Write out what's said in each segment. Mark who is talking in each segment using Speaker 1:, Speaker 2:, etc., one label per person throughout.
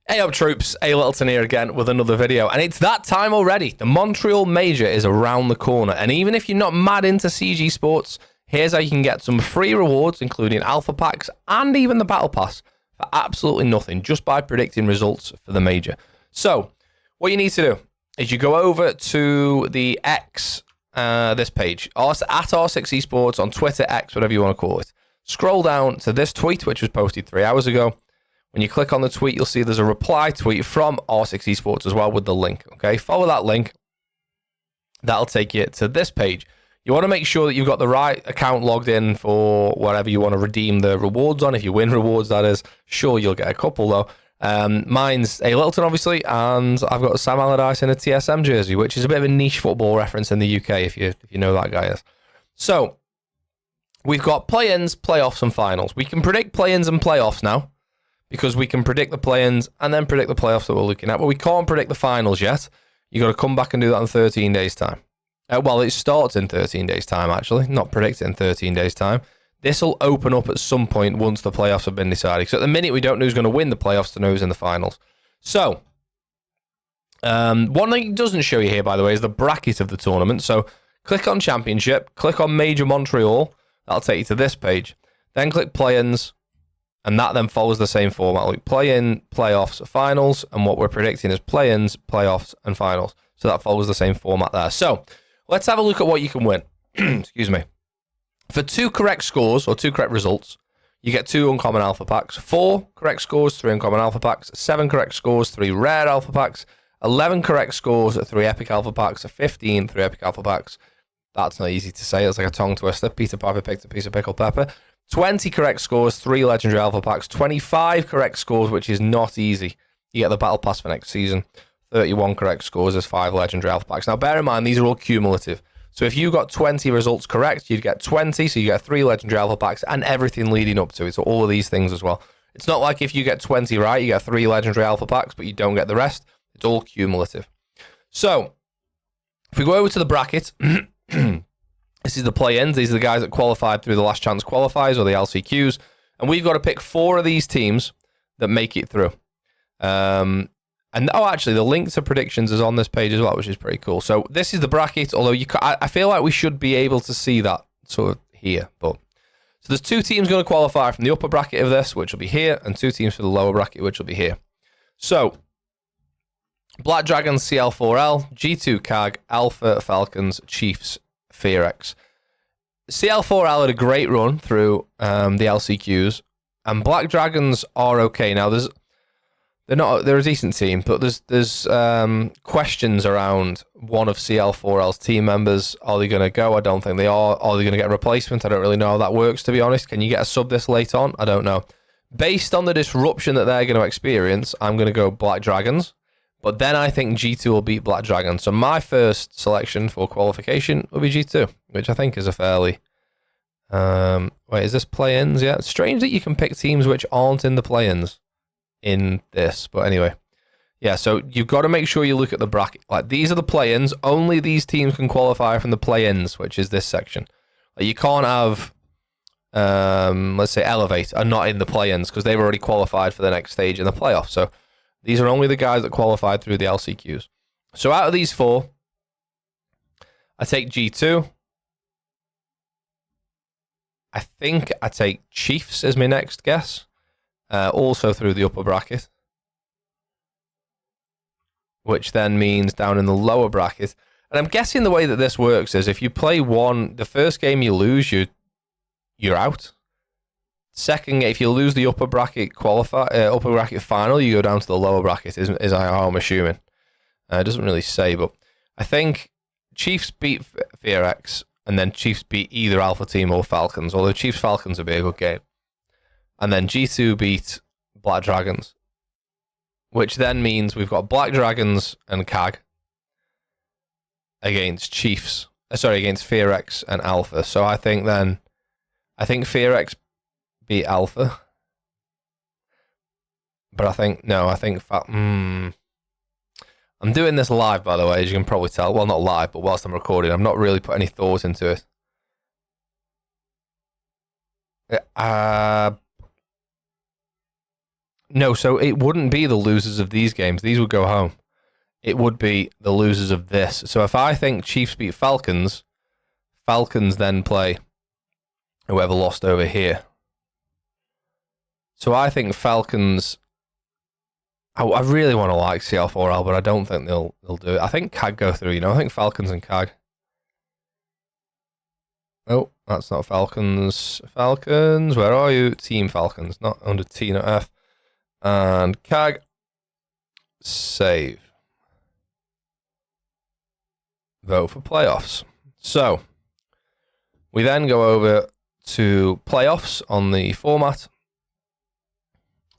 Speaker 1: Hey up troops, A Littleton here again with another video, and it's that time already. The Montreal Major is around the corner, and even if you're not mad into CG Sports, here's how you can get some free rewards, including alpha packs and even the Battle Pass, for absolutely nothing, just by predicting results for the Major. So, what you need to do is you go over to the X, this page, at R6 Esports on Twitter, X, whatever you want to call it. Scroll down to this tweet, which was posted 3 hours ago. When you click on the tweet, you'll see there's a reply tweet from R6 Esports as well with the link. Okay, follow that link. That'll take you to this page. You want to make sure that you've got the right account logged in for whatever you want to redeem the rewards on. If you win rewards, that is. Sure, you'll get a couple though. Mine's A Littleton, obviously, and I've got Sam Allardyce in a TSM jersey, which is a bit of a niche football reference in the UK, if you know that guy is. So, we've got play-ins, playoffs, and finals. We can predict play-ins and playoffs now, because we can predict the play-ins and then predict the playoffs that we're looking at. But we can't predict the finals yet. You got to come back and do that in 13 days' time. Well, it starts in 13 days' time, actually. Not predict it in 13 days' time. This will open up at some point once the playoffs have been decided. So at the minute, we don't know who's going to win the playoffs to know who's in the finals. So, one thing it doesn't show you here, by the way, is the bracket of the tournament. So click on Championship, click on Major Montreal. That'll take you to this page. Then click Play-ins. And that then follows the same format. Like play-in, playoffs, finals. And what we're predicting is play-ins, playoffs, and finals. So that follows the same format there. So let's have a look at what you can win. Excuse me. For 2 correct scores, or 2 correct results, you get 2 uncommon alpha packs. 4 correct scores, 3 uncommon alpha packs. 7 correct scores, 3 rare alpha packs. 11 correct scores, 3 epic alpha packs. 15, 3 epic alpha packs. That's not easy to say. It's like a tongue twister. Peter Piper picked a piece of pickled pepper. 20 correct scores, 3 legendary alpha packs, 25 correct scores, which is not easy. You get the Battle Pass for next season. 31 correct scores, there's 5 legendary alpha packs. Now, bear in mind, these are all cumulative. So if you got 20 results correct, you'd get 20, so you get 3 legendary alpha packs and everything leading up to it. So all of these things as well. It's not like if you get 20 right, you get 3 legendary alpha packs, but you don't get the rest. It's all cumulative. So, if we go over to the bracket... This is the play-ins. These are the guys that qualified through the last chance qualifiers or the LCQs. And we've got to pick 4 of these teams that make it through. Actually, the link to predictions is on this page as well, which is pretty cool. So this is the bracket, although I feel like we should be able to see that sort of here. So there's 2 teams going to qualify from the upper bracket of this, which will be here, and 2 teams for the lower bracket, which will be here. So, Black Dragons, CL4L, G2 CAG, Alpha Falcons, Chiefs, Fearex. CL4L had a great run through the LCQs, and Black Dragons are okay. Now they're a decent team, but there's questions around one of CL4L's team members. Are they going to go? I don't think they are. Are they going to get a replacement? I don't really know how that works, to be honest. Can you get a sub this late on? I don't know. Based on the disruption that they're going to experience, I'm going to go Black Dragons. But then I think G2 will beat Black Dragon. So my first selection for qualification will be G2, which I think is a fairly... wait, is this play-ins? Yeah, it's strange that you can pick teams which aren't in the play-ins in this. But anyway, yeah, so you've got to make sure you look at the bracket. Like, these are the play-ins. Only these teams can qualify from the play-ins, which is this section. Like, you can't have, let's say, Elevate are not in the play-ins because they've already qualified for the next stage in the playoffs. So these are only the guys that qualified through the LCQs. So out of these 4, I take G2. I think I take Chiefs as my next guess. Also through the upper bracket. Which then means down in the lower bracket. And I'm guessing the way that this works is if you play the first game you lose, you're out. Second, if you lose the upper bracket upper bracket final, you go down to the lower bracket, is how I'm assuming. It doesn't really say, but I think Chiefs beat Fearex, and then Chiefs beat either Alpha Team or Falcons, although Chiefs Falcons would be a good game. And then G2 beat Black Dragons, which then means we've got Black Dragons and CAG against against Fearex and Alpha. So I think Fearex beat Alpha. But I'm doing this live, by the way, as you can probably tell. Well, not live, but whilst I'm recording, I'm not really put any thought into it. No, so it wouldn't be the losers of these games. These would go home. It would be the losers of this. So if I think Chiefs beat Falcons, Falcons then play whoever lost over here. So I think Falcons... I really want to like CL4L, but I don't think they'll do it. I think CAG go through, you know. I think Falcons and CAG. Oh, that's not Falcons. Falcons, where are you? Team Falcons, not under T, not F. And CAG. Save. Vote for playoffs. So, we then go over to playoffs on the format.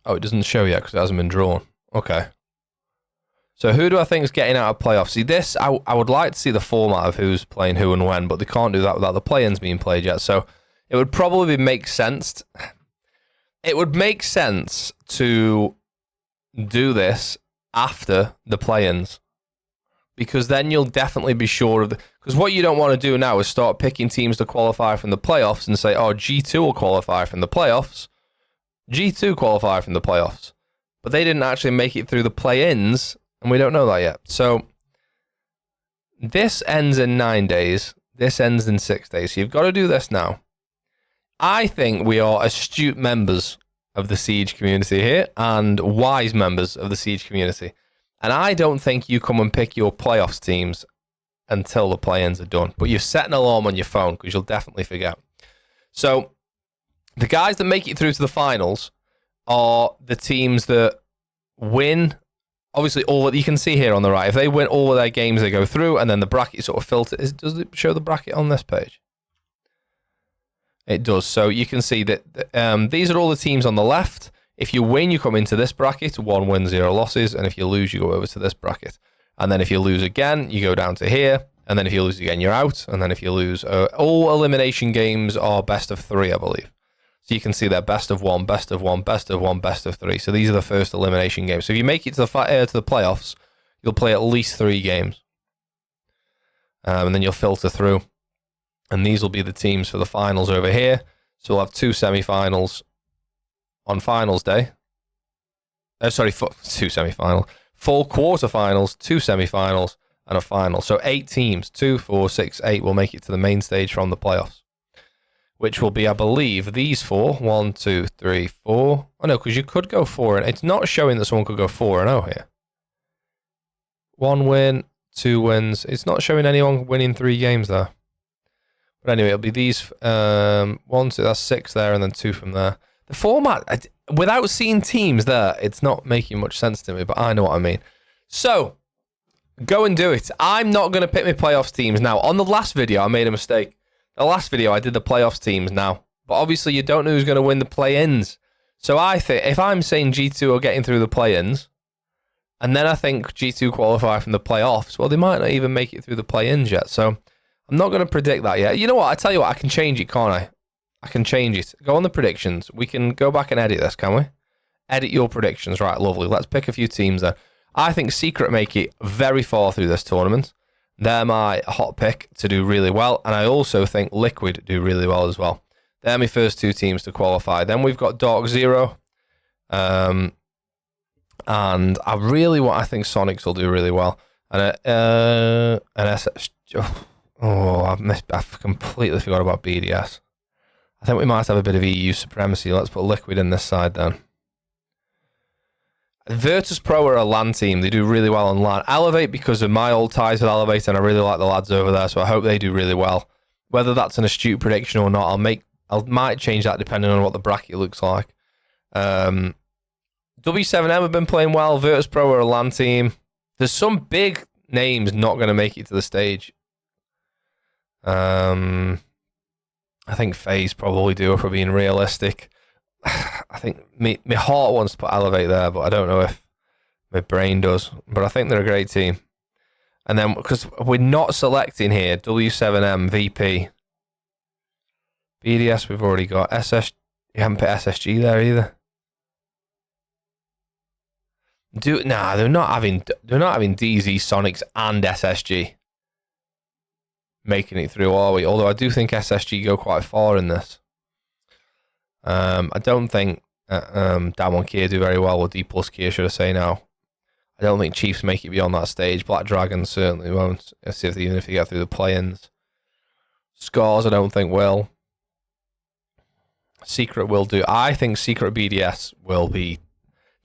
Speaker 1: Oh, it doesn't show yet because it hasn't been drawn. Okay. So who do I think is getting out of playoffs? See, this, I would like to see the format of who's playing who and when, but they can't do that without the play-ins being played yet. So it would probably make sense. It would make sense to do this after the play-ins, because then you'll definitely be sure of the... Because what you don't want to do now is start picking teams to qualify from the playoffs and say, oh, G2 will qualify from the playoffs. G2 qualify from the playoffs. But they didn't actually make it through the play-ins, and we don't know that yet. So this ends in 9 days. This ends in 6 days. So you've got to do this now. I think we are astute members of the Siege community here and wise members of the Siege community. And I don't think you come and pick your playoffs teams until the play-ins are done. But you set an alarm on your phone because you'll definitely forget. So the guys that make it through to the finals are the teams that win. Obviously, all that you can see here on the right, if they win all of their games, they go through, and then the bracket sort of filters. Does it show the bracket on this page? It does. So you can see that these are all the teams on the left. If you win, you come into this bracket, 1 win, 0 losses, and if you lose, you go over to this bracket. And then if you lose again, you go down to here, and then if you lose again, you're out. And then if you lose, all elimination games are best of 3, I believe. So you can see they're best of 1, best of 1, best of 1, best of 3. So these are the first elimination games. So if you make it to the playoffs, you'll play at least 3 games. And then you'll filter through. And these will be the teams for the finals over here. So we'll have 2 semi-finals on finals day. 2 semi-finals. 4 quarter-finals, 2 semi-finals, and a final. So 8 teams, 2, 4, 6, 8 will make it to the main stage from the playoffs. Which will be, I believe, these 4. 1, 2, 3, 4. Oh, no, because you could go 4. And it's not showing that someone could go 4-0 here. 1 win, 2 wins. It's not showing anyone winning 3 games there. But anyway, it'll be these 1, 2, that's 6 there, and then 2 from there. The format, without seeing teams there, it's not making much sense to me, but I know what I mean. So, go and do it. I'm not going to pick my playoffs teams now. On the last video, I made a mistake. The last video, I did the playoffs teams now. But obviously, you don't know who's going to win the play-ins. So I think, if I'm saying G2 are getting through the play-ins, and then I think G2 qualify from the playoffs, well, they might not even make it through the play-ins yet. So, I'm not going to predict that yet. You know what? I tell you what, I can change it, can't I? I can change it. Go on the predictions. We can go back and edit this, can we? Edit your predictions. Right, lovely. Let's pick a few teams then. I think Secret make it very far through this tournament. They're my hot pick to do really well. And I also think Liquid do really well as well. They're my first 2 teams to qualify. Then we've got Dark Zero. And I think Sonics will do really well. And SS... Oh, I've completely forgot about BDS. I think we might have a bit of EU supremacy. Let's put Liquid in this side then. Virtus Pro are a LAN team. They do really well on LAN. Elevate, because of my old ties with Elevate, and I really like the lads over there, so I hope they do really well. Whether that's an astute prediction or not, I might change that depending on what the bracket looks like. W7M have been playing well. Virtus Pro are a LAN team. There's some big names not going to make it to the stage. I think FaZe probably do, if we're being realistic. I think my heart wants to put Elevate there, but I don't know if my brain does. But I think they're a great team. And then, because we're not selecting here, W7M, VP. BDS we've already got. You haven't put SSG there either. They're not having DZ, Sonics, and SSG making it through, are we? Although I do think SSG go quite far in this. I don't think Damwon Kia do very well, or D plus Kia, should I say now. I don't think Chiefs make it beyond that stage. Black Dragon certainly won't, even if they get through the play-ins. Scars, I don't think will. Secret will do. I think Secret BDS will be,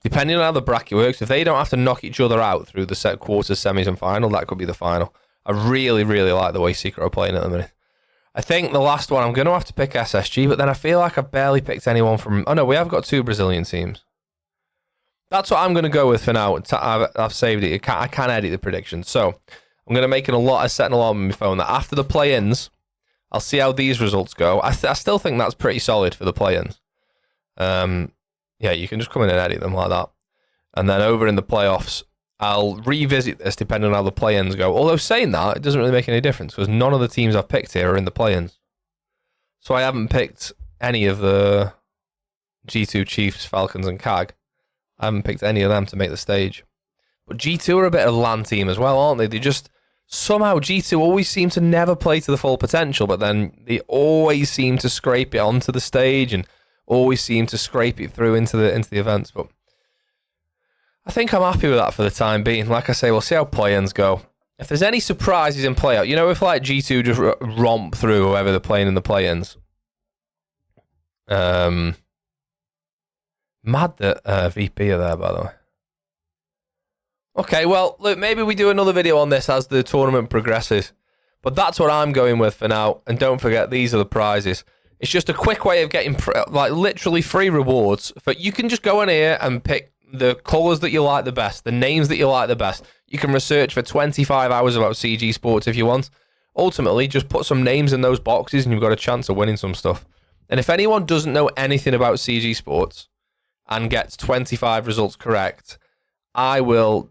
Speaker 1: depending on how the bracket works, if they don't have to knock each other out through the set quarters, semis, and final, that could be the final. I really, really like the way Secret are playing at the minute. I think the last one, I'm going to have to pick SSG, but then I feel like I've barely picked anyone from... Oh, no, we have got 2 Brazilian teams. That's what I'm going to go with for now. I've saved it. I can edit the predictions. So I'm going to make setting alarm on my phone that after the play-ins, I'll see how these results go. I still think that's pretty solid for the play-ins. Yeah, you can just come in and edit them like that. And then over in the playoffs, I'll revisit this depending on how the play-ins go. Although saying that, it doesn't really make any difference because none of the teams I've picked here are in the play-ins. So I haven't picked any of the G2 Chiefs, Falcons, and CAG. I haven't picked any of them to make the stage. But G2 are a bit of a LAN team as well, aren't they? They just... Somehow G2 always seem to never play to the full potential, but then they always seem to scrape it onto the stage and always seem to scrape it through into the events. But I think I'm happy with that for the time being. Like I say, we'll see how play-ins go. If there's any surprises in play-out, you know, if like G2 just romp through whoever they're playing in the play-ins. Mad that VP are there, by the way. Okay, well, look, maybe we do another video on this as the tournament progresses. But that's what I'm going with for now. And don't forget, these are the prizes. It's just a quick way of getting, like, literally free rewards. But you can just go in here and pick the colours that you like the best, the names that you like the best. You can research for 25 hours about CG Sports if you want. Ultimately, just put some names in those boxes and you've got a chance of winning some stuff. And if anyone doesn't know anything about CG Sports and gets 25 results correct, I will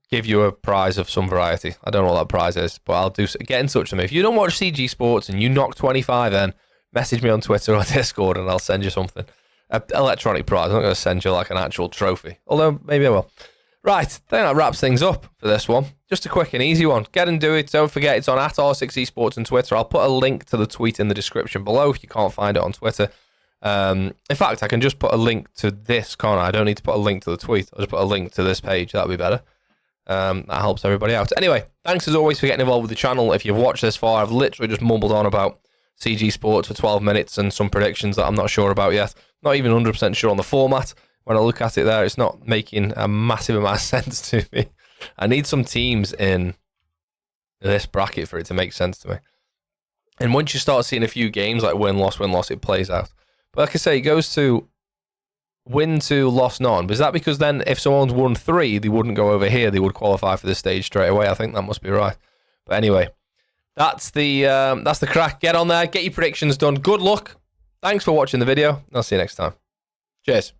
Speaker 1: give you a prize of some variety. I don't know what that prize is, but I'll get in touch with me. If you don't watch CG Sports and you knock 25 in, message me on Twitter or Discord and I'll send you something. An electronic prize. I'm not going to send you like an actual trophy. Although, maybe I will. Right, I think that wraps things up for this one. Just a quick and easy one. Get and do it. Don't forget, it's on @R6esports on Twitter. I'll put a link to the tweet in the description below if you can't find it on Twitter. In fact, I can just put a link to this, can't I? I don't need to put a link to the tweet. I'll just put a link to this page. That'll be better. That helps everybody out. Anyway, thanks as always for getting involved with the channel. If you've watched this far, I've literally just mumbled on about CG Sports for 12 minutes and some predictions that I'm not sure about yet. Not even 100% sure on the format. When I look at it there, it's not making a massive amount of sense to me. I need some teams in this bracket for it to make sense to me. And once you start seeing a few games like win-loss, it plays out. But like I say, it goes to win 2, loss none. But is that because then if someone's won 3, they wouldn't go over here, they would qualify for this stage straight away? I think that must be right. But anyway, that's the crack. Get on there, get your predictions done. Good luck. Thanks for watching the video. I'll see you next time. Cheers.